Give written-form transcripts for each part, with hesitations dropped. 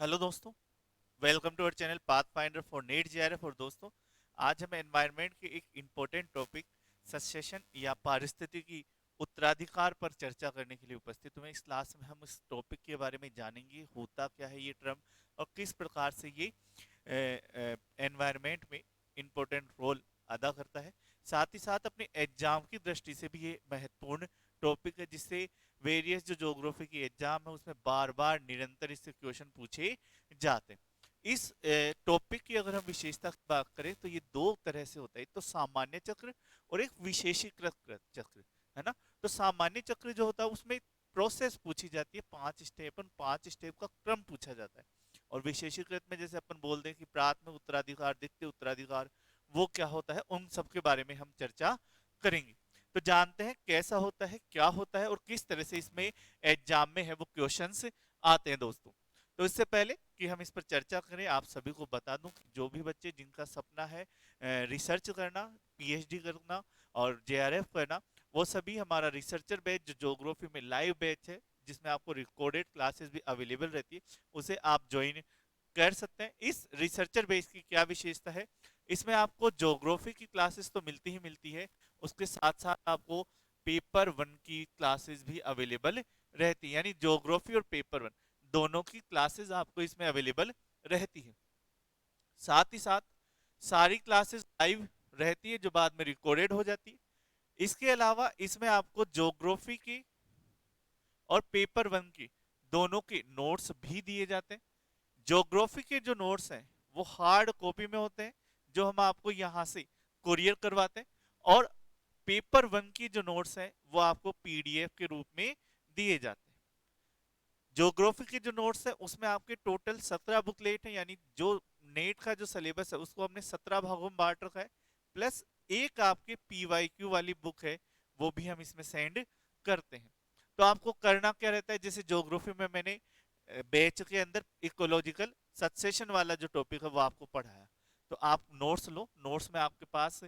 Hello दोस्तों, welcome to our channel Pathfinder for NET JRF. और दोस्तों, आज हम एनवायरनमेंट के एक इम्पोर्टेंट टॉपिक सक्सेशन या पारिस्थितिकी उत्तराधिकार पर चर्चा करने के लिए उपस्थित हुए। इस क्लास में हम इस टॉपिक के बारे में जानेंगे, होता क्या है ये टर्म और किस प्रकार से ये एनवायरनमेंट में इम्पोर्टेंट रोल अदा करता है। साथ ही साथ अपने एग्जाम की दृष्टि से भी ये महत्वपूर्ण टॉपिक है, जिससे वेरियस जो ज्योग्राफी की एग्जाम है उसमें बार बार निरंतर इससे क्वेश्चन पूछे जाते हैं। इस टॉपिक की अगर हम विशेषता की बात करें तो ये दो तरह से होता है, एक तो सामान्य चक्र और एक विशेषीकृत चक्र, है ना। तो सामान्य चक्र जो होता है उसमें प्रोसेस पूछी जाती है, 5 स्टेप, 5 स्टेप का क्रम पूछा जाता है। और विशेषीकृत में जैसे अपन बोलते हैं कि प्राथमिक उत्तराधिकार, द्वितीय उत्तराधिकार, वो क्या होता है, उन सब के बारे में हम चर्चा करेंगे। तो जानते हैं कैसा होता है, क्या होता है और किस तरह से इसमें एग्जाम में है वो क्वेश्चंस आते हैं दोस्तों। तो इससे पहले कि हम इस पर चर्चा करें, आप सभी को बता दूं कि जो भी बच्चे जिनका सपना है रिसर्च करना, पीएचडी करना और जेआरएफ करना, वो सभी हमारा रिसर्चर बैच जो ज्योग्राफी में लाइव बैच है, जिसमें आपको रिकॉर्डेड क्लासेस भी अवेलेबल रहती है, उसे आप ज्वाइन कर सकते हैं। इस रिसर्चर बेस की क्या विशेषता है, इसमें आपको ज्योग्राफी की क्लासेस तो मिलती ही मिलती है, उसके साथ साथ आपको पेपर 1 की क्लासेस भी अवेलेबल रहती है। यानी ज्योग्राफी और पेपर 1 दोनों की क्लासेस आपको इसमें अवेलेबल रहती है। साथ ही साथ सारी क्लासेस लाइव रहती है जो बाद में रिकॉर्डेड हो जाती है। इसके अलावा इसमें आपको ज्योग्राफी की और पेपर 1 की दोनों के नोट्स भी दिए जाते हैं। ज्योग्राफी के जो नोट्स हैं वो हार्ड कॉपी में होते हैं, जो हम आपको यहाँ से कुरियर करवाते हैं। और पेपर 1 की जो नोट्स हैं वो आपको पीडीएफ के रूप में दिए जाते हैं। ज्योग्राफी के जो नोट्स है उसमें आपके टोटल 17 बुकलेट है, यानी जो नेट का जो सिलेबस है उसको हमने 17 भागों में बांट रखा है। प्लस एक आपके पीवाईक्यू वाली बुक है, वो भी हम इसमें सेंड करते हैं। तो आपको करना क्या रहता है, जैसे ज्योग्राफी में मैंने बैच के अंदर इकोलॉजिकल सक्सेशन वाला जो टॉपिक है वो आपको पढ़ाया, तो आप नोट्स लो। नोट्स में आपके पास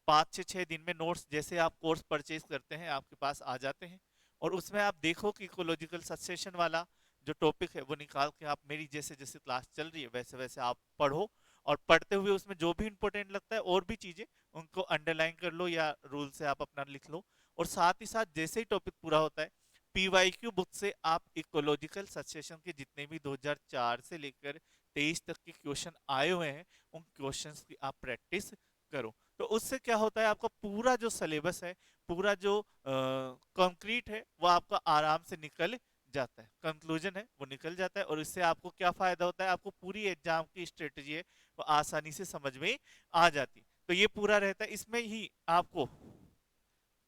5 से 6 दिन में नोट्स, जैसे आप कोर्स परचेज करते हैं, आपके पास आ जाते हैं। और उसमें आप देखो कि इकोलॉजिकल सक्सेशन वाला जो टॉपिक है वो निकाल के आप, मेरी जैसे जैसे क्लास चल रही है वैसे वैसे आप पढ़ो। और पढ़ते हुए उसमें जो भी इंपॉर्टेंट लगता है और भी चीजें, उनको अंडरलाइन कर लो या रूल से आप अपना लिख लो। और साथ ही साथ जैसे ही टॉपिक पूरा होता है, पीवाईक्यू बुक से आप इकोलॉजिकल सक्सेशन के जितने भी 2004 से लेकर 23 तक के क्वेश्चन आए हुए हैं, उन क्वेश्चंस की आप प्रैक्टिस करो। तो उससे क्या होता है, आपका पूरा जो सिलेबस है, पूरा जो कंक्रीट है, वो आपका आराम से निकल जाता है, कंक्लूजन है वो निकल जाता है। और इससे आपको क्या फायदा होता है, आपको पूरी एग्जाम की स्ट्रेटजी है वो आसानी से समझ में आ जाती। तो ये पूरा रहता है। इसमें ही आपको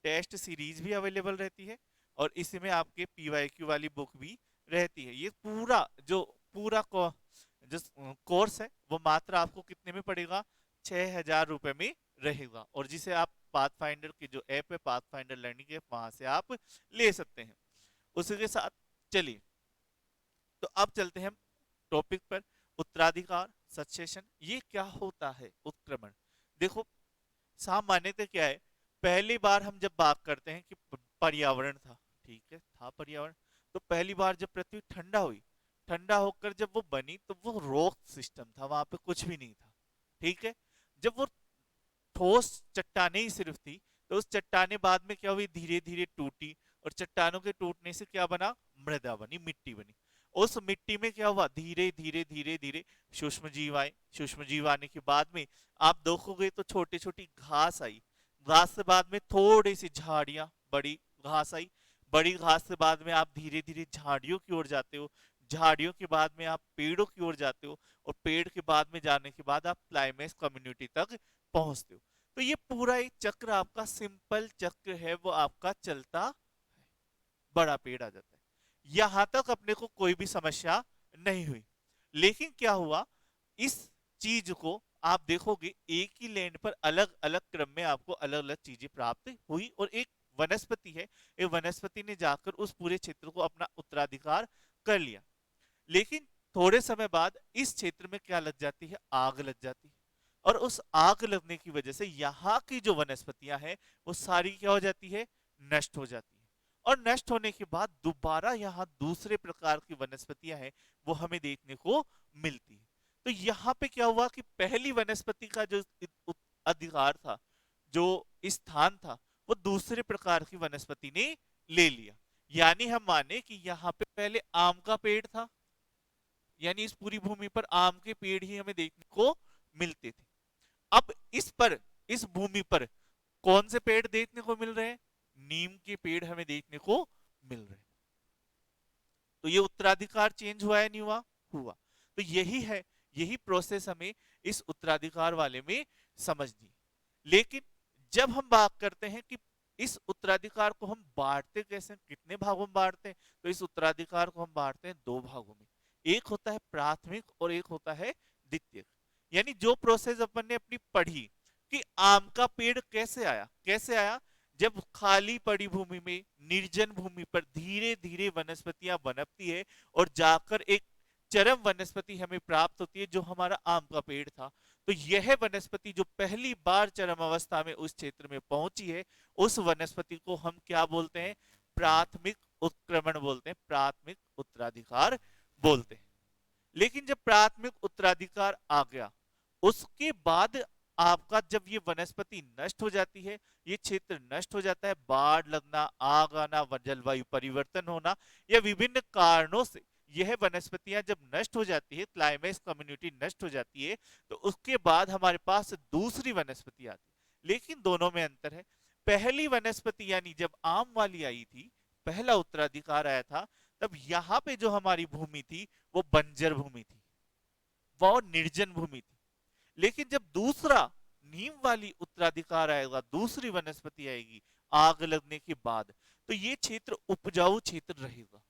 टेस्ट सीरीज भी अवेलेबल रहती है और इसमें आपके पीवाईक्यू वाली बुक भी रहती है। ये पूरा जो पूरा जो कोर्स है वो मात्र आपको कितने में पड़ेगा, 6,000 रुपए में रहेगा। और जिसे आप पाथ फाइंडर की जो ऐप है, पाथ फाइंडर लर्निंग ऐप, वहां से आप ले सकते हैं। उसी के साथ चलिए, तो अब चलते हैं हम टॉपिक पर। उत्तराधिकार सक्सेशन, ये क्या होता है उत्क्रमण। देखो, सामान्यतः क्या है, पहली बार हम जब बात करते हैं कि पर्यावरण था, ठीक है, था पर्यावरण। तो पहली बार जब पृथ्वी ठंडा हुई, ठंडा होकर जब वो बनी, तो वो रॉक सिस्टम था, वहां पे कुछ भी नहीं था, ठीक है। जब वो ठोस चट्टाने ही सिर्फ थी, तो उस चट्टाने बाद में क्या हुई, धीरे धीरे टूटी। और चट्टानों के टूटने से क्या बना, मृदा बनी, मिट्टी बनी। उस मिट्टी में क्या हुआ, धीरे धीरे धीरे धीरे सूक्ष्म जीव आए। सूक्ष्म जीव आने के बाद में आप देखोगे तो छोटी छोटी घास आई। घास से बाद में थोड़ी सी झाड़ियां, बड़ी घास आई। बड़ी घास से बाद में आप धीरे धीरे झाड़ियों की ओर जाते हो। झाड़ियों के बाद में आप पेड़ों की ओर जाते हो। और पेड़ के बाद में जाने के बाद आप क्लाइमेक्स कम्युनिटी तक पहुंचते हो। तो ये पूरा एक चक्र, आपका सिंपल चक्र है, वो आपका चलता है। बड़ा पेड़ आ जाता है, यहां तक अपने को कोई भी समस्या नहीं हुई। लेकिन क्या हुआ, इस चीज को आप देखोगे एक ही लैंड पर अलग अलग क्रम में आपको अलग अलग चीजें प्राप्त हुई। और एक वनस्पति है, एक वनस्पति ने जाकर उस पूरे क्षेत्र को अपना उत्तराधिकार कर लिया। लेकिन थोड़े समय बाद इस क्षेत्र में क्या लग जाती है, आग लग जाती है। और उस आग लगने की वजह से यहाँ की जो वनस्पतियां हैं वो सारी क्या हो जाती है, नष्ट हो जाती है। और नष्ट होने के बाद दोबारा यहाँ दूसरे प्रकार की वनस्पतियां हैं वो हमें देखने को मिलती है। तो यहाँ पे क्या हुआ कि पहली वनस्पति का जो अधिकार था, जो स्थान था, वो दूसरे प्रकार की वनस्पति ने ले लिया। यानी हम माने कि यहाँ पे पहले आम का पेड़ था, यानी इस पूरी भूमि पर आम के पेड़ ही हमें देखने को मिलते थे। अब इस भूमि पर कौन से पेड़ देखने को मिल रहे हैं? नीम के पेड़ हमें देखने को मिल रहे हैं। तो ये उत्तराधिकार चेंज हुआ है नहीं हुआ? हुआ। तो यही है, यही प्रोसेस हमें इस उत्तराधिकार वाले में समझनी है। लेकिन जब हम बात करते हैं कि इस उत्तराधिकार को हम बांटते कैसे, कितने भागों में बांटते हैं, तो इस उत्तराधिकार को हम बांटते हैं दो भागों में। एक होता है प्राथमिक और एक होता है द्वितीयक। यानी जो प्रोसेस अपन ने अपनी पढ़ी कि आम का पेड़ कैसे आया, कैसे आया? जब खाली पड़ी भूमि में, निर्जन भूमि पर धीरे धीरे वनस्पतियां बनती है और जाकर एक चरम वनस्पति हमें प्राप्त होती है जो हमारा आम का पेड़ था। तो यह वनस्पति जो पहली बार चरम अवस्था में उस क्षेत्र में पहुंची है, उस वनस्पति को हम क्या बोलते हैं? प्राथमिक उत्क्रमण बोलते हैं, प्राथमिक उत्तराधिकार बोलते हैं। लेकिन जब प्राथमिक उत्तराधिकार आ गया, उसके बाद आपका जब ये वनस्पति नष्ट हो जाती है, ये क्षेत्र नष्ट हो जाता है, बाढ़ लगना, आग आना, जलवायु परिवर्तन होना या विभिन्न कारणों से यह वनस्पतियां जब नष्ट हो जाती है, क्लाइमेक्स कम्युनिटी नष्ट हो जाती है, तो उसके बाद हमारे पास दूसरी वनस्पति आती है। लेकिन दोनों में अंतर है। पहली वनस्पति यानी जब आम वाली आई थी, पहला उत्तराधिकार आया था, तब यहां पे जो हमारी भूमि थी वो बंजर भूमि थी, वो निर्जन भूमि थी। लेकिन जब दूसरा नीम वाली उत्तराधिकार आएगा, दूसरी वनस्पति आएगी आग लगने के बाद, तो ये क्षेत्र उपजाऊ क्षेत्र रहेगा।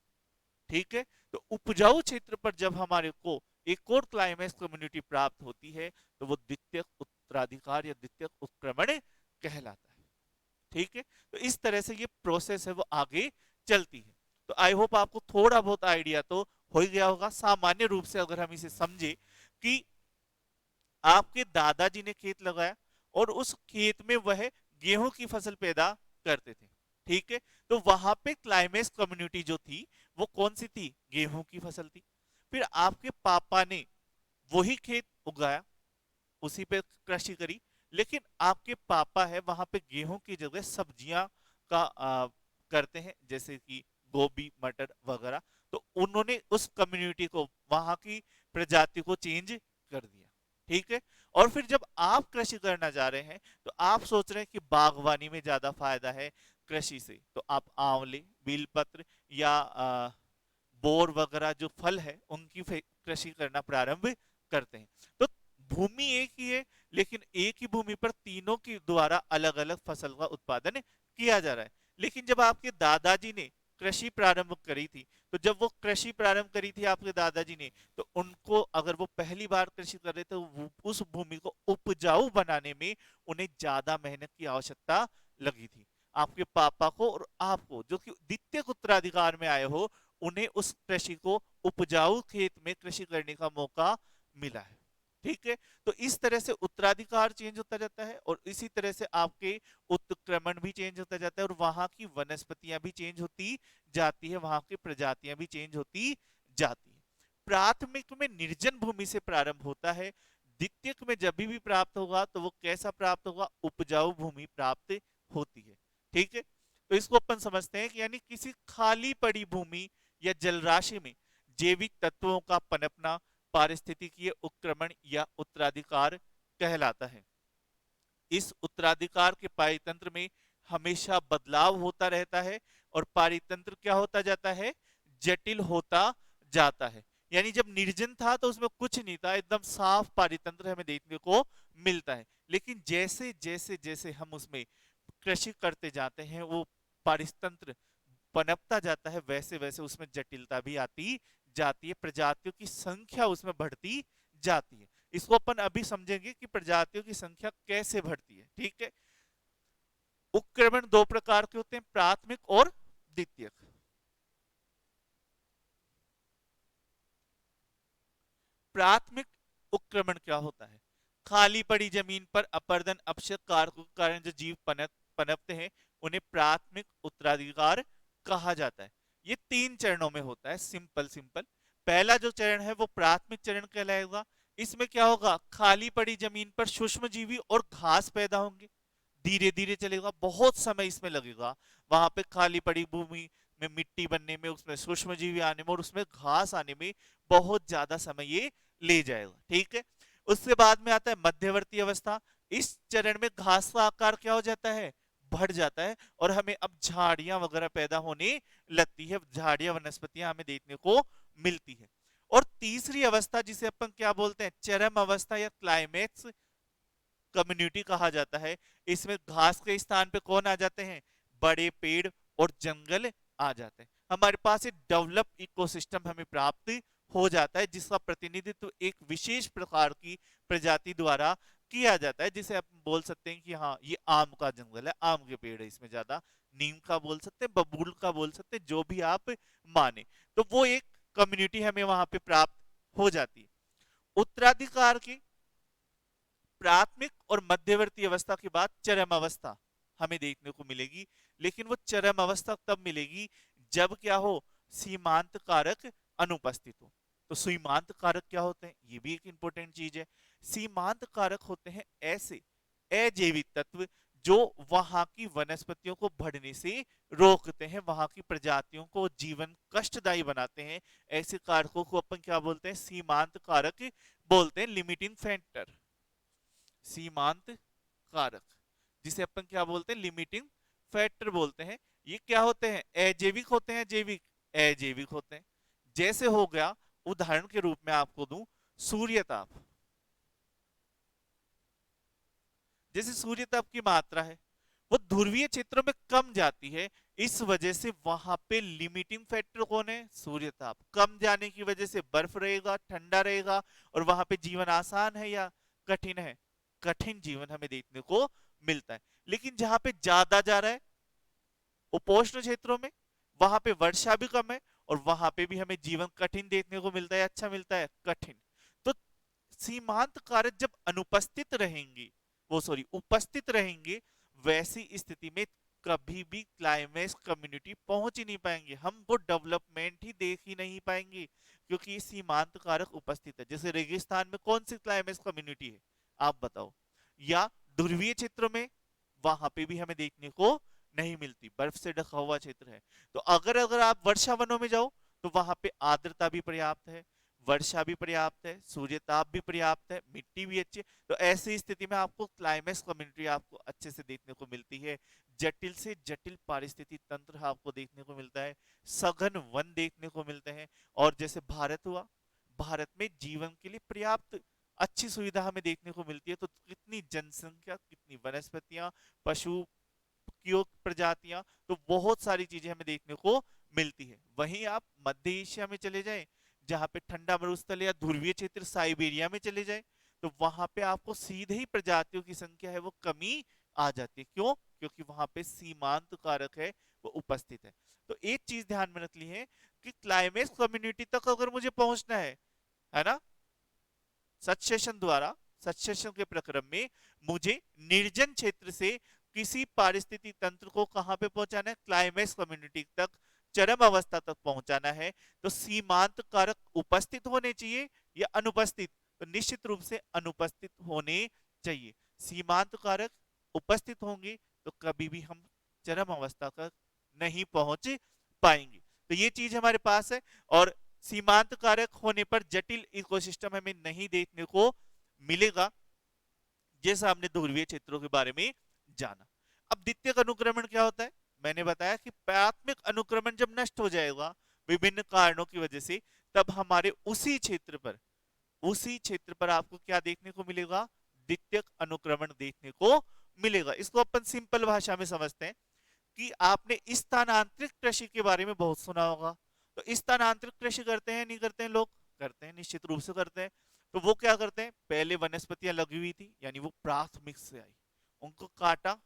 ठीक है, तो उपजाऊ क्षेत्र पर जब हमारे को एक और क्लाइमेक्स कम्युनिटी प्राप्त होती है, तो वो द्वितीयक उत्तराधिकार या द्वितीयक उत्क्रमण कहलाता है। ठीक है, तो इस तरह से ये प्रोसेस है वो आगे चलती है। तो आई होप आपको थोड़ा बहुत आइडिया तो हो ही गया होगा। सामान्य रूप से अगर हम इसे समझे कि आपके दादाजी ने खेत लगाया और उस खेत में वह गेहूं की फसल पैदा करते थे। ठीक है, तो वहां पे क्लाइमेक्स कम्युनिटी जो थी वो कौन सी थी? गेहूं की फसल थी। फिर आपके पापा ने वही खेत उगाया, उसी पे कृषि करी, लेकिन आपके पापा है वहां पे गेहूं की जगह सब्जियां का करते हैं, जैसे कि गोभी, मटर वगैरह। तो उन्होंने उस कम्युनिटी को, वहां की प्रजाति को चेंज कर दिया। ठीक है, और फिर जब आप कृषि करना जा रहे हैं तो आप सोच रहे हैं कि बागवानी में ज्यादा फायदा है कृषि से, तो आप आंवले, बेलपत्र या बोर वगैरह जो फल है उनकी कृषि करना प्रारंभ करते हैं। तो भूमि एक ही है, लेकिन एक ही भूमि पर तीनों के द्वारा अलग अलग फसल का उत्पादन किया जा रहा है। लेकिन जब आपके दादाजी ने कृषि प्रारंभ करी थी, तो जब वो कृषि प्रारंभ करी थी आपके दादाजी ने, तो उनको, अगर वो पहली बार कृषि कर रहे थे, उस भूमि को उपजाऊ बनाने में उन्हें ज्यादा मेहनत की आवश्यकता लगी थी। आपके पापा को और आपको, जो कि द्वितीय उत्तराधिकार में आए हो, उन्हें उस कृषि को, उपजाऊ खेत में कृषि करने का मौका मिला है। ठीक है, तो इस तरह से उत्तराधिकार चेंज होता जाता है और इसी तरह से आपके उत्क्रमण भी चेंज होता जाता है और वहां की वनस्पतियां भी चेंज होती जाती है, वहां की प्रजातियां भी चेंज होती जाती है। प्राथमिक में निर्जन भूमि से प्रारंभ होता है, द्वितीयक में जब भी प्राप्त होगा तो वो कैसा प्राप्त होगा? उपजाऊ भूमि प्राप्त होती है। ठीक है, तो इसको अपन समझते हैं कि यानी किसी खाली पड़ी भूमि या जलराशि में जैविक तत्वों का पनपना पारिस्थितिकीय उत्क्रमण या उत्तराधिकार कहलाता है। इस उत्तराधिकार के पारितंत्र में हमेशा बदलाव होता रहता है और पारितंत्र क्या होता जाता है? जटिल होता जाता है। यानी जब निर्जन था तो उसमें कुछ नहीं था, एकदम साफ पारितंत्र हमें देखने को मिलता है। लेकिन जैसे जैसे जैसे हम उसमें कृषि करते जाते हैं, वो पारितंत्र पनपता जाता है, वैसे वैसे उसमें जटिलता भी आती जाती है, प्रजातियों की संख्या उसमें बढ़ती जाती है। इसको अपन अभी समझेंगे कि प्रजातियों की संख्या कैसे बढ़ती है। ठीक है, उपक्रमण दो प्रकार के होते हैं, प्राथमिक और द्वितीयक। प्राथमिक उपक्रमण क्या होता है? खाली पड़ी जमीन पर अपर्दन अपशक कारकों के कारण जो जीव पनपते हैं, उन्हें प्राथमिक उत्तराधिकार कहा जाता है। ये 3 चरणों में होता है, सिंपल सिंपल। पहला जो चरण है वो प्राथमिक चरण कहलाएगा। इसमें क्या होगा, खाली पड़ी जमीन पर सूक्ष्म जीवी और घास पैदा होंगे। धीरे धीरे चलेगा, बहुत समय इसमें लगेगा। वहां पे खाली पड़ी भूमि में मिट्टी बनने में, उसमें सूक्ष्म जीवी आने में और उसमें घास आने में बहुत ज्यादा समय ये ले जाएगा। ठीक है। उसके बाद में आता है मध्यवर्ती अवस्था। इस चरण में घास का आकार क्या हो जाता है, बढ़ जाता है, और हमें अब झाड़ियां वगैरह पैदा होने लगती है, झाड़ियां वनस्पतियां हमें देखने को मिलती है। और तीसरी अवस्था जिसे अपन क्या बोलते हैं, चरम अवस्था या क्लाइमेक्स कम्युनिटी कहा जाता है। इसमें घास के स्थान पे कौन आ जाते हैं, बड़े पेड़ और जंगल आ जाते हैं। हमारे पास एक डेवलप इकोसिस्टम हमें प्राप्त हो जाता है, जिसका प्रतिनिधित्व एक विशेष प्रकार की प्रजाति द्वारा किया जाता है, जिसे आप बोल सकते हैं कि हाँ ये आम का जंगल है, आम के पेड़ है इसमें ज्यादा, नीम का बोल सकते हैं, बबूल का बोल सकते हैं, जो भी आप माने। तो वो एक कम्युनिटी हमें वहां पे प्राप्त हो जाती है। उत्तराधिकार की प्राथमिक और मध्यवर्ती अवस्था के बाद चरम अवस्था हमें देखने को मिलेगी। लेकिन वो चरम अवस्था तब मिलेगी जब क्या हो, सीमांत कारक अनुपस्थित हो। तो सीमांत कारक क्या होते हैं, ये भी एक इंपॉर्टेंट चीज है। सीमांत कारक होते हैं ऐसे अजैविक तत्व जो वहां की वनस्पतियों को बढ़ने से रोकते हैं, वहां की प्रजातियों को जीवन कष्टदायी बनाते हैं। ऐसे कारकों को अपन क्या बोलते हैं, सीमांत कारक बोलते हैं, लिमिटिंग फैक्टर, सीमांत कारक, जिसे अपन क्या बोलते हैं, लिमिटिंग फैक्टर बोलते हैं। ये क्या होते हैं, अजैविक होते हैं, जैविक अजैविक होते हैं। जैसे हो गया, उदाहरण के रूप में आपको दूं, सूर्यताप। जैसे सूर्यताप की मात्रा है वो ध्रुवीय क्षेत्रों में कम जाती है, इस वजह से वहां पे लिमिटिंग फैक्टर कौन है, सूर्यताप। कम जाने की वजह से बर्फ रहेगा, ठंडा रहेगा, और वहां पे जीवन आसान है या कठिन है, कठिन जीवन हमें देखने को मिलता है। लेकिन जहां पे ज्यादा जा रहा है, उपोष्ण क्षेत्रों में, वहां पे वर्षा भी कम है, और वहां पे भी हमें जीवन कठिन देखने को मिलता है, अच्छा मिलता है, कठिन। तो सीमांत कारक जब अनुपस्थित रहेंगे, वो सॉरी उपस्थित रहेंगे, वैसी स्थिति में कभी भी क्लाइमेक्स कम्युनिटी पहुंच ही नहीं पाएंगे, हम वो डेवलपमेंट ही देख ही नहीं पाएंगे, क्योंकि सीमांत कारक उपस्थित है। जैसे रेगिस्तान में कौन सी क्लाइमेक्स कम्युनिटी है, आप बताओ, या ध्रुवीय क्षेत्रों में, वहां पे भी हमें देखने को नहीं मिलती, बर्फ से ढका हुआ क्षेत्र है। तो अगर अगर आप वर्षा वनों में जाओ, तो वहां पे आर्द्रता भी पर्याप्त है, वर्षा भी पर्याप्त है, सूर्यताप भी पर्याप्त है, मिट्टी भी अच्छी है। तो ऐसी स्थिति में आपको क्लाइमेक्स कम्युनिटी आपको अच्छे से देखने को मिलती है। जटिल से जटिल पारिस्थितिक तंत्र आपको देखने को मिलता है, सघन वन देखने को मिलते हैं। और जैसे भारत हुआ, भारत में जीवन के लिए पर्याप्त अच्छी सुविधा हमें देखने को मिलती है। तो कितनी जनसंख्या, कितनी वनस्पतियां, पशु की प्रजातियां, तो बहुत सारी चीजें हमें देखने को मिलती है। वहीं आप मध्य एशिया में चले जाएं, जहां पे ठंडा मरुस्थल या ध्रुवीय क्षेत्र साइबेरिया में चले जाएं, तो वहां पे आपको सीधे ही प्रजातियों की संख्या है वो कमी आ जाती है। क्यों, क्योंकि वहां पे सीमांत कारक है वो उपस्थित है। तो एक चीज ध्यान में रख ली है कि क्लाइमेक्स कम्युनिटी तक अगर मुझे पहुंचना है ना, सक्सेशन द्वारा, सक्सेशन के प्रक्रम में मुझे निर्जन क्षेत्र से किसी पारिस्थितिक तंत्र को कहां पे पहुंचाना है, क्लाइमेक्स कम्युनिटी तक, चरम अवस्था तक पहुंचाना है। तो सीमांत कारक उपस्थित होने चाहिए या अनुपस्थित, तो निश्चित रूप से अनुपस्थित होने चाहिए। सीमांत कारक उपस्थित होंगे तो कभी भी हम चरम अवस्था तक नहीं पहुंच पाएंगे। तो ये चीज हमारे पास है। और सीमांत कारक होने पर जटिल इकोसिस्टम हमें नहीं देखने को मिलेगा, जैसा हमने ध्रुवीय क्षेत्रों के बारे में जाना। अब द्वितीयक अनुक्रमण क्या होता है, मैंने बताया कि प्राथमिक अनुक्रमण जब नष्ट हो जाएगा विभिन्न कारणों की वजह से, तब हमारे उसी क्षेत्र पर आपको क्या देखने को मिलेगा, द्वितीयक अनुक्रमण देखने को मिलेगा। इसको अपन सिंपल भाषा में समझते हैं कि आपने स्थानांतरित कृषि के बारे में बहुत सुना होगा। तो स्थानांतरित कृषि करते हैं नहीं करते हैं लोग, करते हैं, निश्चित रूप से करते हैं। तो वो क्या करते हैं, पहले वनस्पतियां लगी हुई थी, यानी वो प्राथमिक से आई, उनको काटा,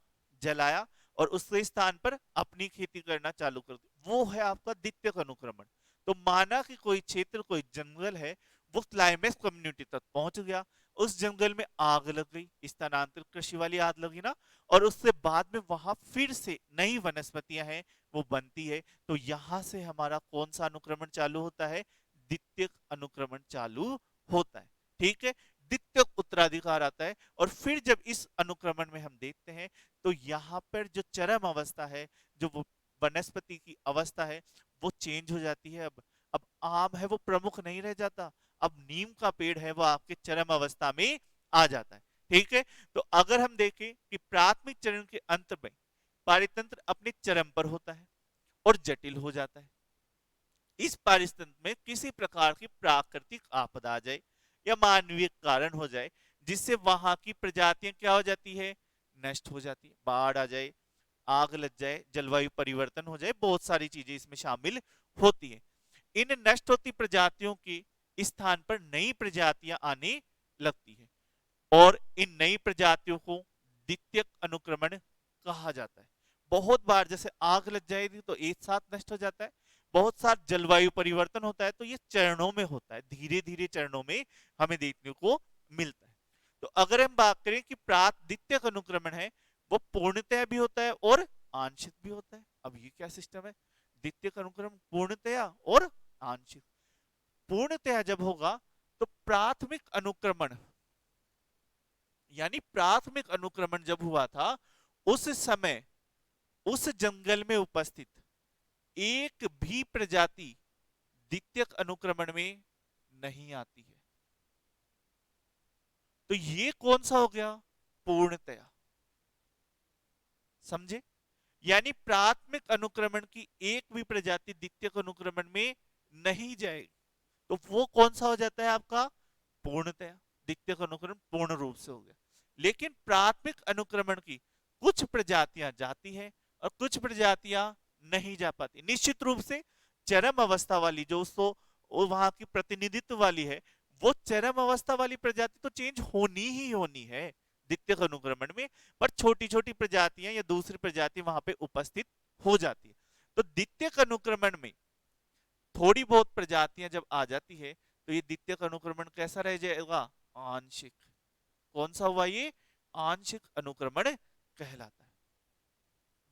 जलाया, और उसके स्थान पर अपनी खेती करना चालू कर दी, वो है आपका द्वितीयक अनुक्रमण। तो माना कि कोई क्षेत्र, कोई जंगल है, वो क्लाइमेक्स कम्युनिटी तक पहुंच गया, उस जंगल में आग लग गई, स्थानांतरित कृषि वाली आग लगी ना, और उससे बाद में वहां फिर से नई वनस्पतियां हैं वो बनती है। तो यहां से हमारा कौन सा अनुक्रमण चालू होता है? द्वितीयक अनुक्रमण चालू होता है। ठीक है, द्वितीयक उत्तराधिकार आता है। और फिर जब इस अनुक्रमण में हम देखते हैं तो यहाँ पर जो चरम अवस्था है, जो वो वनस्पति की अवस्था है, वो चेंज हो जाती है। अब आम है वो प्रमुख नहीं रह जाता, अब नीम का पेड़ है वो आपके चरम अवस्था में आ जाता है। ठीक है, तो अगर हम देखें कि प्राथमिक चरण के अंत में पारितंत्र अपने चरम पर होता है और जटिल हो जाता है। इस परिस्थिति में किसी प्रकार की प्राकृतिक आपदा आ जाए या मानवीय कारण हो जाए, जिससे वहां की प्रजातियां क्या हो जाती है? नष्ट हो जाती है। बाढ़ आ जाए, आग लग जाए, जलवायु परिवर्तन हो जाए, बहुत सारी चीजें इसमें शामिल होती है। इन नष्ट होती प्रजातियों के स्थान पर नई प्रजातियां आने लगती है और इन नई प्रजातियों को द्वितीयक अनुक्रमण कहा जाता है। बहुत बार जैसे आग लग जाएगी तो एक साथ नष्ट हो जाता है, बहुत सार जलवायु परिवर्तन होता है तो ये चरणों में होता है, धीरे धीरे चरणों में हमें देखने को मिलता है। तो अगर हम बात करें कि द्वितीयक अनुक्रमण है, वो पूर्णतया भी होता है और आंशिक भी होता है। अब ये क्या सिस्टम है? द्वितीयक अनुक्रमण पूर्णतया और आंशिक। पूर्णतया जब होगा तो प्राथमिक अनुक्रमण, यानी प्राथमिक अनुक्रमण जब हुआ था उस समय उस जंगल में उपस्थित एक भी प्रजाति द्वितीयक अनुक्रमण में नहीं आती है। तो ये कौन सा हो गया? पूर्णतया। समझे? यानी प्राथमिक अनुक्रमण की एक भी प्रजाति द्वितीयक अनुक्रमण में नहीं जाएगी, तो वो कौन सा हो जाता है आपका? पूर्णतया। द्वितीयक अनुक्रमण पूर्ण रूप से हो गया। लेकिन प्राथमिक अनुक्रमण की कुछ प्रजातियां जाती हैं और कुछ प्रजातियां नहीं जा पाती। निश्चित रूप से चरम अवस्था वाली जो उसको वहां की प्रतिनिधित्व वाली है, वो चरम अवस्था वाली प्रजाति तो चेंज होनी ही होनी है द्वितीयक अनुक्रमण में, पर छोटी छोटी प्रजातियां या दूसरी प्रजाति वहां पे उपस्थित हो जाती है। तो द्वितीयक अनुक्रमण में थोड़ी बहुत प्रजातियां जब आ जाती है तो ये द्वितीयक अनुक्रमण कैसा रह जाएगा? आंशिक। कौन सा हुआ ये? आंशिक अनुक्रमण कहलाता है।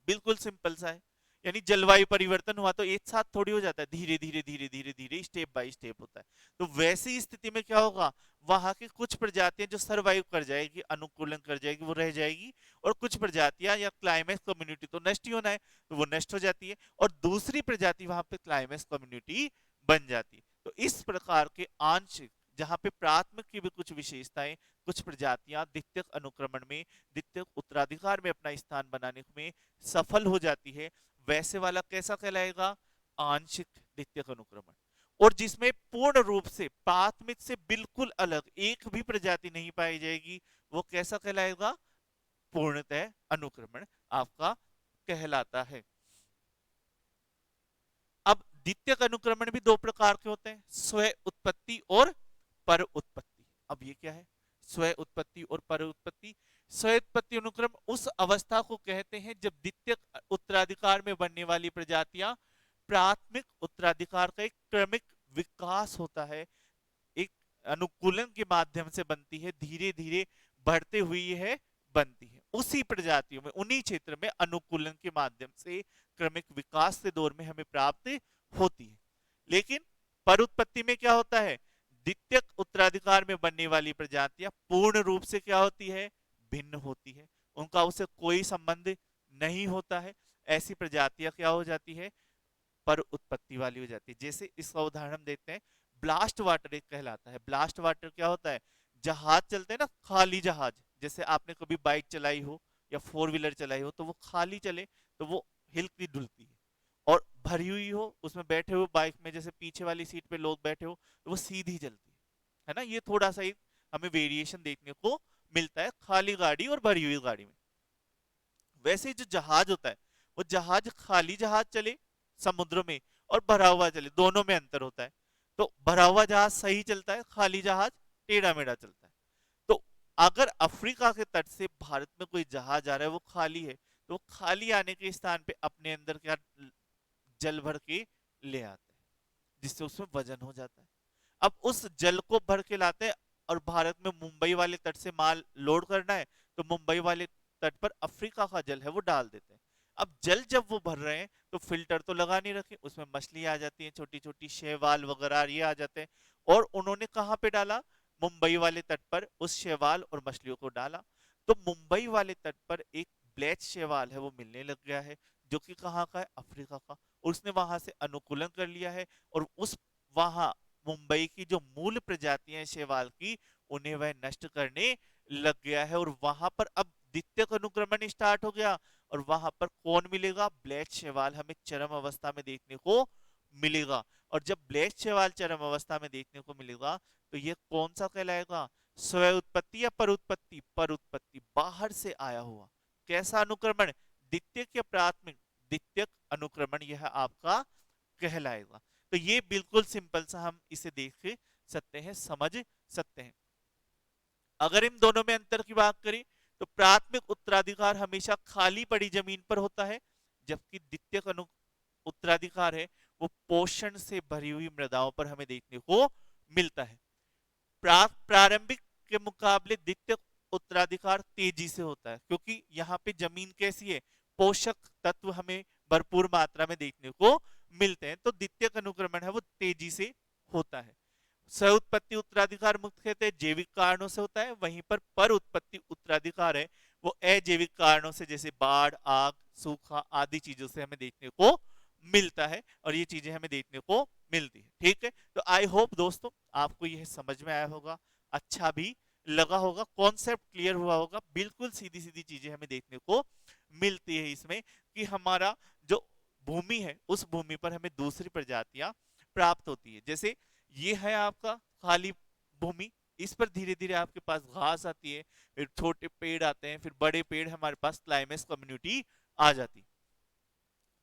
बिल्कुल सिंपल सा है। यानी जलवायु परिवर्तन हुआ तो एक साथ थोड़ी हो जाता है, धीरे धीरे धीरे धीरे धीरे स्टेप बाय स्टेप होता है। तो वैसी स्थिति में क्या होगा? वहां की कुछ प्रजातियां जो सर्वाइव कर जाएगी, अनुकूलन कर जाएगी, वो रह जाएगी, और कुछ प्रजातियां या क्लाइमेक्स कम्युनिटी तो नष्ट ही होना है तो वो नष्ट हो जाती है, और दूसरी प्रजाति वहां पे क्लाइमेक्स कम्युनिटी बन जाती है। तो इस प्रकार के आंशिक, जहां पे प्राथमिक की भी कुछ विशेषताएं, कुछ प्रजातियां द्वितीयक अनुक्रमण में, द्वितीयक उत्तराधिकार में अपना स्थान बनाने में सफल हो जाती है, वैसे वाला कैसा कहलाएगा? आंशिक द्वितीयक अनुक्रमण। और जिसमें पूर्ण रूप से प्राथमिक से बिल्कुल अलग एक भी प्रजाति नहीं पाई जाएगी, वो कैसा कहलाएगा? पूर्णतः अनुक्रमण आपका कहलाता है। अब द्वितीयक अनुक्रमण भी दो प्रकार के होते हैं, स्व उत्पत्ति और पर उत्पत्ति। अब ये क्या है? स्व उत्पत्ति और पर उत्पत्ति। स्व उत्पत्ति अनुक्रम उस अवस्था को कहते हैं जब द्वितीयक उत्तराधिकार में बनने वाली प्रजातियां प्राथमिक उत्तराधिकार का एक क्रमिक विकास होता है, एक अनुकूलन के माध्यम से बनती है, धीरे धीरे बढ़ते हुए है बनती है। उसी प्रजातियों में, उन्हीं क्षेत्र में अनुकूलन के माध्यम से क्रमिक विकास के दौर में हमें प्राप्त होती है। लेकिन पर उत्पत्ति में क्या होता है? द्वितीयक उत्तराधिकार में बनने वाली प्रजातियां पूर्ण रूप से क्या होती है? भिन्न होती है, उनका उससे कोई संबंध नहीं होता है। ऐसी प्रजातियां क्या हो जाती है? पर उत्पत्ति वाली हो जाती है। जैसे इसका उदाहरण देते हैं, ब्लास्ट वाटर एक कहलाता है। ब्लास्ट वाटर क्या होता है? जहाज चलते हैं ना, खाली जहाज, जैसे आपने कभी बाइक चलाई हो या फोर व्हीलर चलाई हो, तो वो खाली चले तो वो हिलती डुलती है, और भरी हुई हो उसमें बैठे हो बाइक में, जैसे पीछे वाली सीट पे लोग बैठे हो, तो वो सीधी चलती है ना। ये थोड़ा सा एक हमें वेरिएशन देखने को मिलता है खाली गाड़ी और भरी हुई गाड़ी में। वैसे जो जहाज होता है, वो जहाज खाली जहाज चले समुद्र में और भरा हुआ चले, दोनों में अंतर होता है। तो भरा हुआ जहाज सही चलता है, खाली जहाज टेढ़ा मेढ़ा चलता है। तो अगर अफ्रीका के तट से भारत में कोई जहाज आ रहा है, वो खाली है, तो वो खाली आने के स्थान पे अपने अंदर क्या जल भर के ले आते हैं, जिससे उसमें वजन हो जाता है। अब उस जल को भर के लाते हैं और भारत में मुंबई वाले तट से माल लोड करना है, तो मुंबई वाले तट पर अफ्रीका का जल है वो डाल देते हैं। अब जल जब वो भर रहे हैं तो फिल्टर तो लगा नहीं रखे, उसमें मछली आ जाती है, छोटी छोटी शैवाल वगैरह ये आ जाते हैं। और उन्होंने कहाँ पे डाला? मुंबई वाले तट पर उस शैवाल और मछलियों को डाला। तो मुंबई वाले तट पर एक ब्लैक शैवाल है वो मिलने लग गया है, जो कि कहाँ का है? अफ्रीका का। उसने वहां से अनुकूलन कर लिया है, और उस वहां मुंबई की जो मूल प्रजातियां हैं शैवाल की, उन्हें वह नष्ट करने लग गया है। और वहां पर अब द्वितीयक अनुक्रमण स्टार्ट हो गया, और वहां पर कौन मिलेगा? ब्लैक शैवाल हमें चरम अवस्था में देखने को मिलेगा। और जब ब्लैक शैवाल चरम अवस्था में देखने को मिलेगा, तो ये कौन सा कहलाएगा? स्व उत्पत्ति या पर उत्पत्ति? पर उत्पत्ति, बाहर से आया हुआ। कैसा अनुक्रमण? द्वितीयक या प्राथमिक? द्वितीयक अनुक्रमण यह आपका कहलाएगा। तो ये बिल्कुल सिंपल सा हम इसे देख सकते हैं, समझ सकते हैं। अगर इन दोनों में अंतर की बात करें, तो प्राथमिक उत्तराधिकार हमेशा खाली पड़ी जमीन पर होता है, जबकि द्वितीयक उत्तराधिकार है वो पोषण से भरी हुई मृदाओं पर हमें देखने को मिलता है। प्रारंभिक के मुकाबले द्वितीयक उत्तराधिकार तेजी से होता है, क्योंकि यहाँ पे जमीन कैसी है? पोषक तत्व हमें भरपूर मात्रा में देखने को मिलते हैं, तो द्वितीयक अनुक्रमण है वो तेजी से होता है। सह उत्पत्ति उत्तराधिकार मुख्यतः जैविक कारणों से होता है, वहीं पर उत्पत्ति उत्तराधिकार है वो अजैविक कारणों से, जैसे बाढ़, आग, सूखा आदि चीजों से हमें देखने को मिलता है, और ये चीजें हमें देखने को मिलती है। ठीक है, तो आई होप दोस्तों आपको यह समझ में आया होगा, अच्छा भी लगा होगा, कॉन्सेप्ट क्लियर हुआ होगा। बिल्कुल सीधी सीधी चीजें हमें देखने को मिलती है इसमें, कि हमारा जो भूमि है उस भूमि पर हमें दूसरी प्रजातियां प्राप्त होती है। जैसे ये है आपका खाली भूमि, इस पर धीरे धीरे आपके पास घास आती है, फिर छोटे पेड़ आते हैं, फिर बड़े पेड़, हमारे पास क्लाइमेक्स कम्युनिटी आ जाती है।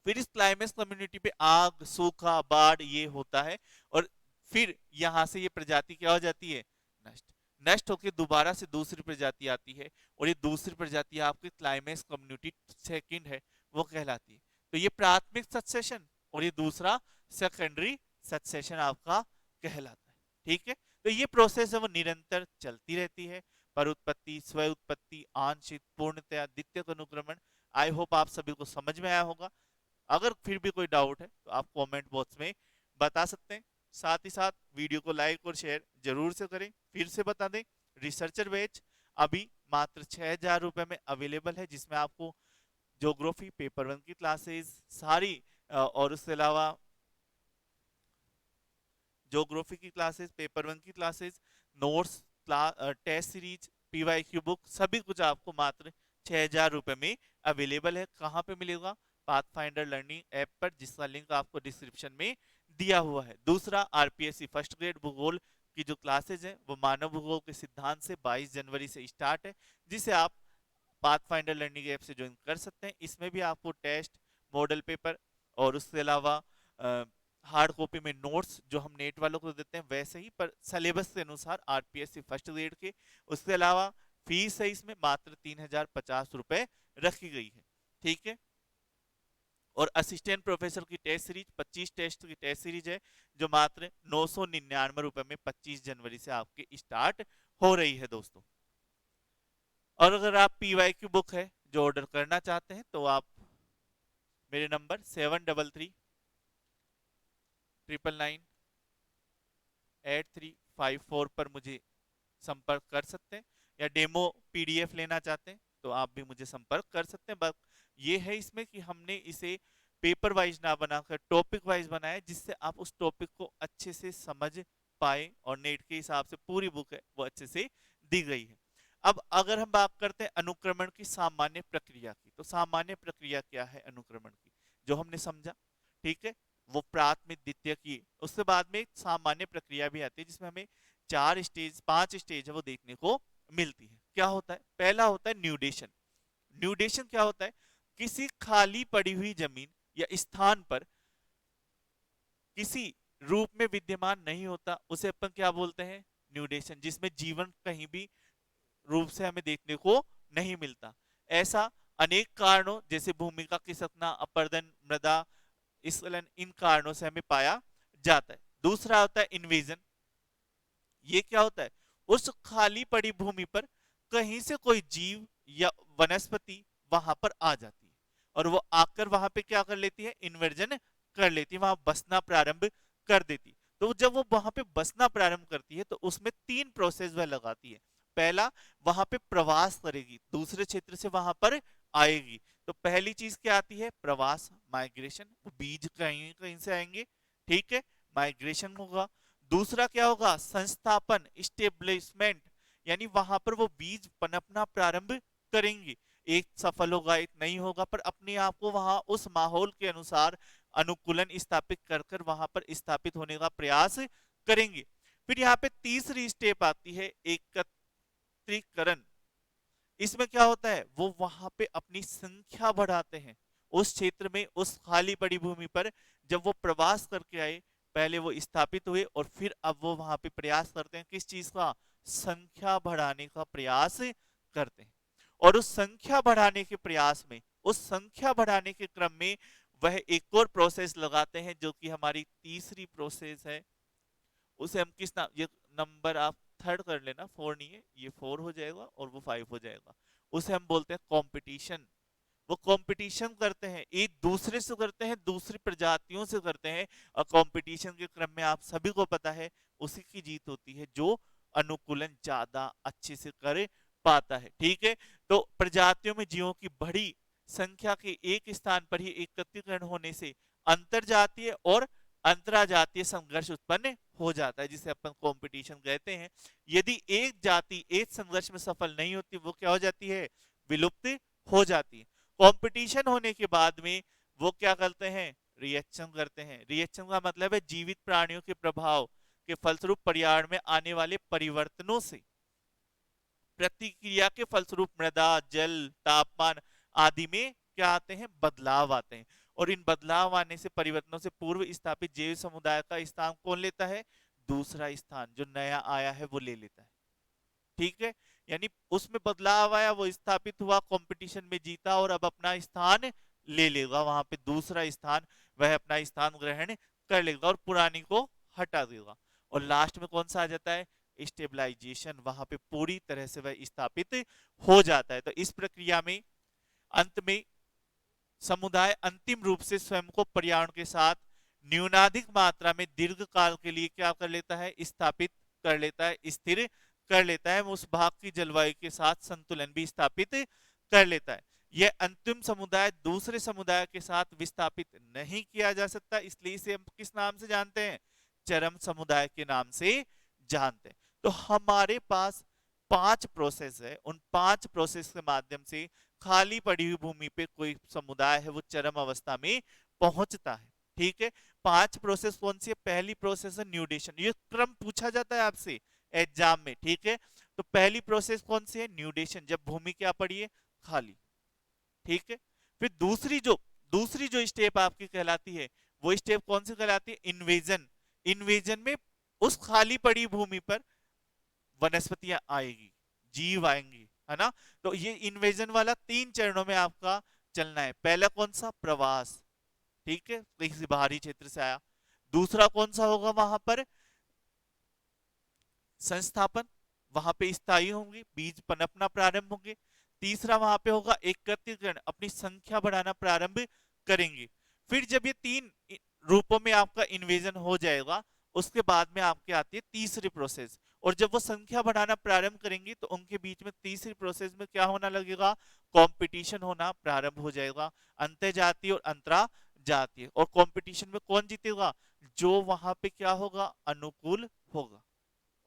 फिर इस क्लाइमेक्स कम्युनिटी पे आग, सूखा, बाढ़ ये होता है, और फिर यहां से ये प्रजाति क्या हो जाती है? नष्ट। नष्ट होकर दोबारा से दूसरी प्रजाति आती है, और ये दूसरी प्रजाति आपकी क्लाइमेक्स कम्युनिटी सेकंड है वो कहलाती है। तो ये प्राथमिक सक्सेशन, और ये दूसरा सेकेंडरी सक्सेशन आपका कहलाता है। ठीक है, तो ये प्रोसेस है वो निरंतर चलती रहती है। पर उत्पत्ति, स्व उत्पत्ति, आंशिक, पूर्णतया, द्वितीयक अनुक्रमण। आई होप आप सभी को समझ में आया होगा। अगर फिर भी कोई डाउट है तो आप कमेंट बॉक्स में बता सकते हैं। साथ ही साथ वीडियो को लाइक और शेयर जरूर से करें। फिर से बता दें, रिसर्चर बैच अभी मात्र 6,000 रुपए में अवेलेबल है, जिसमें आपको ज्योग्राफी पेपर 1 की क्लासेस सारी, और उसके अलावा ज्योग्राफी की क्लासेस, पेपर 1 की classes, notes, test series, PYQ book, सभी कुछ आपको मात्र 6,000 रुपए में अवेलेबल है। कहाँ पे मिलेगा? पाथफाइंडर लर्निंग ऐप पर, जिसका लिंक आपको डिस्क्रिप्शन में दिया हुआ है। दूसरा, आरपीएससी फर्स्ट ग्रेड भूगोल की जो क्लासेज है वो मानव भूगोल के सिद्धांत से 22 जनवरी से स्टार्ट है, जिसे आप पाथफाइंडर लर्निंग ऐप से ज्वाइन कर सकते हैं। इसमें भी आपको टेस्ट, मॉडल पेपर, और उसके अलावा हार्ड कॉपी में नोट्स जो हम नेट वालों को देते हैं वैसे ही, पर सिलेबस के अनुसार आरपीएससी फर्स्ट ग्रेड के। उसके अलावा फीस है इसमें मात्र 3,050 रुपए रखी गई है। ठीक है, और असिस्टेंट प्रोफेसर की टेस्ट सीरीज 25 टेस्ट की टेस्ट सीरीज है, जो मात्र 999 रुपए में 25 जनवरी से आपके स्टार्ट हो रही है दोस्तों। और अगर आप पीवाईक्यू बुक है जो ऑर्डर करना चाहते हैं, तो आप मेरे नंबर 7339998354 पर मुझे संपर्क कर सकते हैं, या डेमो पीडीएफ लेना चाहते हैं तो आप भी मुझे संपर्क कर सकते हैं। बस ये है इसमें कि हमने इसे पेपर वाइज ना बनाकर टॉपिक वाइज बनाया, जिससे आप उस टॉपिक को अच्छे से समझ पाए, और नेट के हिसाब से पूरी बुक है वो अच्छे से दी गई है। अब अगर हम बात करते हैं अनुक्रमण की सामान्य प्रक्रिया की, तो सामान्य प्रक्रिया क्या है अनुक्रमण की, जो हमने समझा। ठीक है, वो प्राथमिक, द्वितीय की, उसके बाद में एक सामान्य प्रक्रिया भी आती है, जिसमें हमें 5 स्टेज है वो देखने को मिलती है। क्या होता है? पहला होता है न्यूडेशन। न्यूडेशन क्या होता है? किसी खाली पड़ी हुई जमीन या स्थान पर किसी रूप में विद्यमान नहीं होता, उसे अपन क्या बोलते हैं? न्यूडेशन, जिसमें जीवन कहीं भी रूप से हमें देखने को नहीं मिलता। ऐसा अनेक कारणों, जैसे भूमि का खिसकना, अपर्दन, मृदा स्खलन, इन कारणों से हमें पाया जाता है। दूसरा होता है इन्वेजन। ये क्या होता है? उस खाली पड़ी भूमि पर कहीं से कोई जीव या वनस्पति वहां पर आ जाती है और वो आकर वहां पे क्या कर लेती है, इन्वर्जन कर लेती है, वहां बसना प्रारंभ कर देती। तो जब वो वहां पे बसना प्रारंभ करती है तो उसमें तीन प्रोसेस वह लगाती है। पहला, वहां पे प्रवास करेगी, दूसरे क्षेत्र से वहां पर आएगी। तो पहली चीज क्या आती है, प्रवास, माइग्रेशन, बीज कहीं कहीं से आएंगे, ठीक है, माइग्रेशन होगा। दूसरा क्या होगा, संस्थापन, स्टेब्लिशमेंट, यानी वहां पर वो बीज पनपना प्रारंभ करेंगे। एक सफल होगा, एक नहीं होगा, पर अपने आप को वहां उस माहौल के अनुसार अनुकूलन स्थापित कर कर वहां पर स्थापित होने का प्रयास करेंगे। फिर यहाँ पे तीसरी स्टेप आती है एकत्रीकरण। इसमें क्या होता है, वो वहां पे अपनी संख्या बढ़ाते हैं उस क्षेत्र में, उस खाली पड़ी भूमि पर। जब वो प्रवास करके आए, पहले वो स्थापित हुए और फिर अब वो वहां पे प्रयास करते हैं किस चीज का, संख्या बढ़ाने का प्रयास करते हैं। और उस संख्या बढ़ाने के प्रयास में, उस संख्या बढ़ाने के क्रम में वह एक और प्रोसेस लगाते हैं जो कि हमारी तीसरी प्रोसेस है। उसे हम किस नाम, ये नंबर आप थर्ड कर लेना, फोर नहीं है, ये फोर हो जाएगा और वो फाइव हो जाएगा। उसे हम बोलते हैं कंपटीशन। वो कंपटीशन करते हैं, एक दूसरे से करते हैं, दूसरी प्रजातियों से करते हैं। और कंपटीशन के क्रम में आप सभी को पता है उसी की जीत होती है जो अनुकूलन ज्यादा अच्छे से कर पाता है, ठीक है। तो प्रजातियों में जीवों की बड़ी संख्या के एक स्थान पर ही एकत्रीकरण होने से अंतर जातीय और अंतराजातीय संघर्ष उत्पन्न हो जाता है, जिसे अपन कंपटीशन कहते हैं। यदि एक जाति एक संघर्ष में सफल नहीं होती, वो क्या हो जाती है, विलुप्त हो जाती है। कंपटीशन होने के बाद में वो क्या करते हैं, रिएक्शन करते हैं। रिएक्शन का मतलब है जीवित प्राणियों के प्रभाव के फलस्वरूप पर्यावरण में आने वाले परिवर्तनों से प्रतिक्रिया के फलस्वरूप मृदा, जल, तापमान आदि में क्या आते हैं, बदलाव आते हैं। और इन बदलाव आने से, परिवर्तनों से पूर्व स्थापित जैव समुदाय का स्थान कौन लेता है, दूसरा स्थान जो नया आया है वो ले लेता है, ठीक है। यानी उसमें बदलाव आया, वो स्थापित हुआ, कंपटीशन में जीता और अब अपना स्थान ले लेगा वहां पे, दूसरा स्थान वह अपना स्थान ग्रहण कर लेगा और पुरानी को हटा देगा। और लास्ट में कौन सा आ जाता है, स्टेबलाइजेशन, वहां पे पूरी तरह से वह स्थापित हो जाता है। तो इस प्रक्रिया में अंत में समुदाय अंतिम रूप से स्वयं को पर्यावरण के साथ न्यूनाधिक मात्रा में दीर्घ काल के लिए क्या कर लेता है, स्थापित कर लेता है, स्थिर कर लेता है। उस भाग की जलवायु के साथ संतुलन भी स्थापित कर लेता है। यह अंतिम समुदाय दूसरे समुदाय के साथ विस्थापित नहीं किया जा सकता, इसलिए इसे हम किस नाम से जानते हैं, चरम समुदाय के नाम से जानते हैं। तो हमारे पास 5 प्रोसेस है, उन 5 प्रोसेस के माध्यम से खाली पड़ी हुई भूमि पे कोई समुदाय है वो चरम अवस्था में पहुंचता है, ठीक है। 5 प्रोसेस कौन सी है, पहली प्रोसेस है न्यूडेशन, ये क्रम पूछा जाता है आपसे एग्जाम में, ठीक है। तो पहली प्रोसेस कौन सी है, न्यूडेशन, जब भूमि क्या पड़ी है, खाली, ठीक है। फिर दूसरी जो स्टेप आपकी कहलाती है, वो स्टेप कौन सी कहलाती है, इन्वेजन। इन्वेजन में उस खाली पड़ी भूमि पर वनस्पतियां आएगी, जीव आएंगी, है ना। तो ये इन्वेजन वाला 3 चरणों में आपका चलना है। पहला कौन सा, प्रवास, ठीक है, किसी बाहरी क्षेत्र से आया। दूसरा कौन सा होगा, वहां पर संस्थापन, वहां पे स्थायी होंगे, बीज पनपना प्रारंभ होंगे। तीसरा वहां पे होगा एकत्रीकरण, अपनी संख्या बढ़ाना प्रारंभ करेंगे। फिर जब ये 3 रूपों में आपका इन्वेजन हो जाएगा, उसके बाद में आपके आती है तीसरी प्रोसेस। और जब वो संख्या बढ़ाना प्रारंभ करेंगी तो उनके बीच में तीसरी प्रोसेस में क्या होना लगेगा, कंपटीशन होना प्रारंभ हो जाएगा, अंतर्जातीय और अंतरा जातीय। और कंपटीशन में कौन जीतेगा, जो वहां पे क्या होगा, अनुकूल होगा,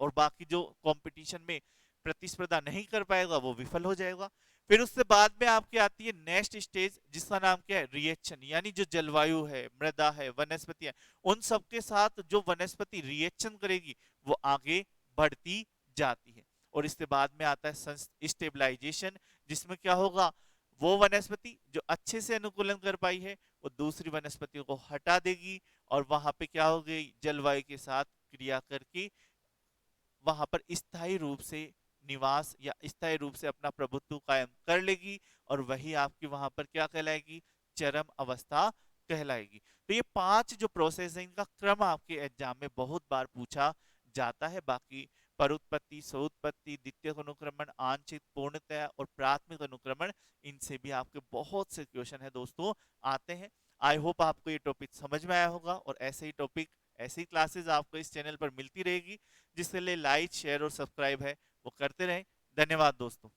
और बाकी जो कंपटीशन में प्रतिस्पर्धा नहीं कर पाएगा वो विफल हो जाएगा। फिर उससे बाद में आपकी आती है नेक्स्ट स्टेज, जिसका नाम क्या है, रिएक्शन, यानी जो जलवायु है, मृदा है, वनस्पति है, उन सबके साथ जो वनस्पति रिएक्शन करेगी वो आगे बढ़ती जाती है। और इसके बाद में आता है स्टेबलाइजेशन, जिसमें क्या होगा, वो वनस्पति जो अच्छे से अनुकूलन कर पाई है वो दूसरी वनस्पतियों को हटा देगी और वहां पे क्या हो गई, जलवायु के साथ क्रिया करके वहां पर स्थायी रूप से निवास या स्थायी रूप से अपना प्रभुत्व कायम कर लेगी। और वही आपकी वहां पर क्या कहलाएगी, चरम अवस्था कहलाएगी। तो ये 5 जो प्रोसेस है, इनका क्रम आपके एग्जाम में बहुत बार पूछा जाता है। बाकी परुत्पत्ति, सहुत्पत्ति, द्वितीयक अनुक्रमण, आंशिक, पूर्णतः और प्राथमिक अनुक्रमण, इनसे भी आपके बहुत से क्वेश्चन है दोस्तों आते हैं। आई होप आपको ये टॉपिक समझ में आया होगा, और ऐसे ही टॉपिक, ऐसी ही क्लासेस आपको इस चैनल पर मिलती रहेगी, जिसके लिए लाइक शेयर और सब्सक्राइब है वो करते रहें। धन्यवाद दोस्तों।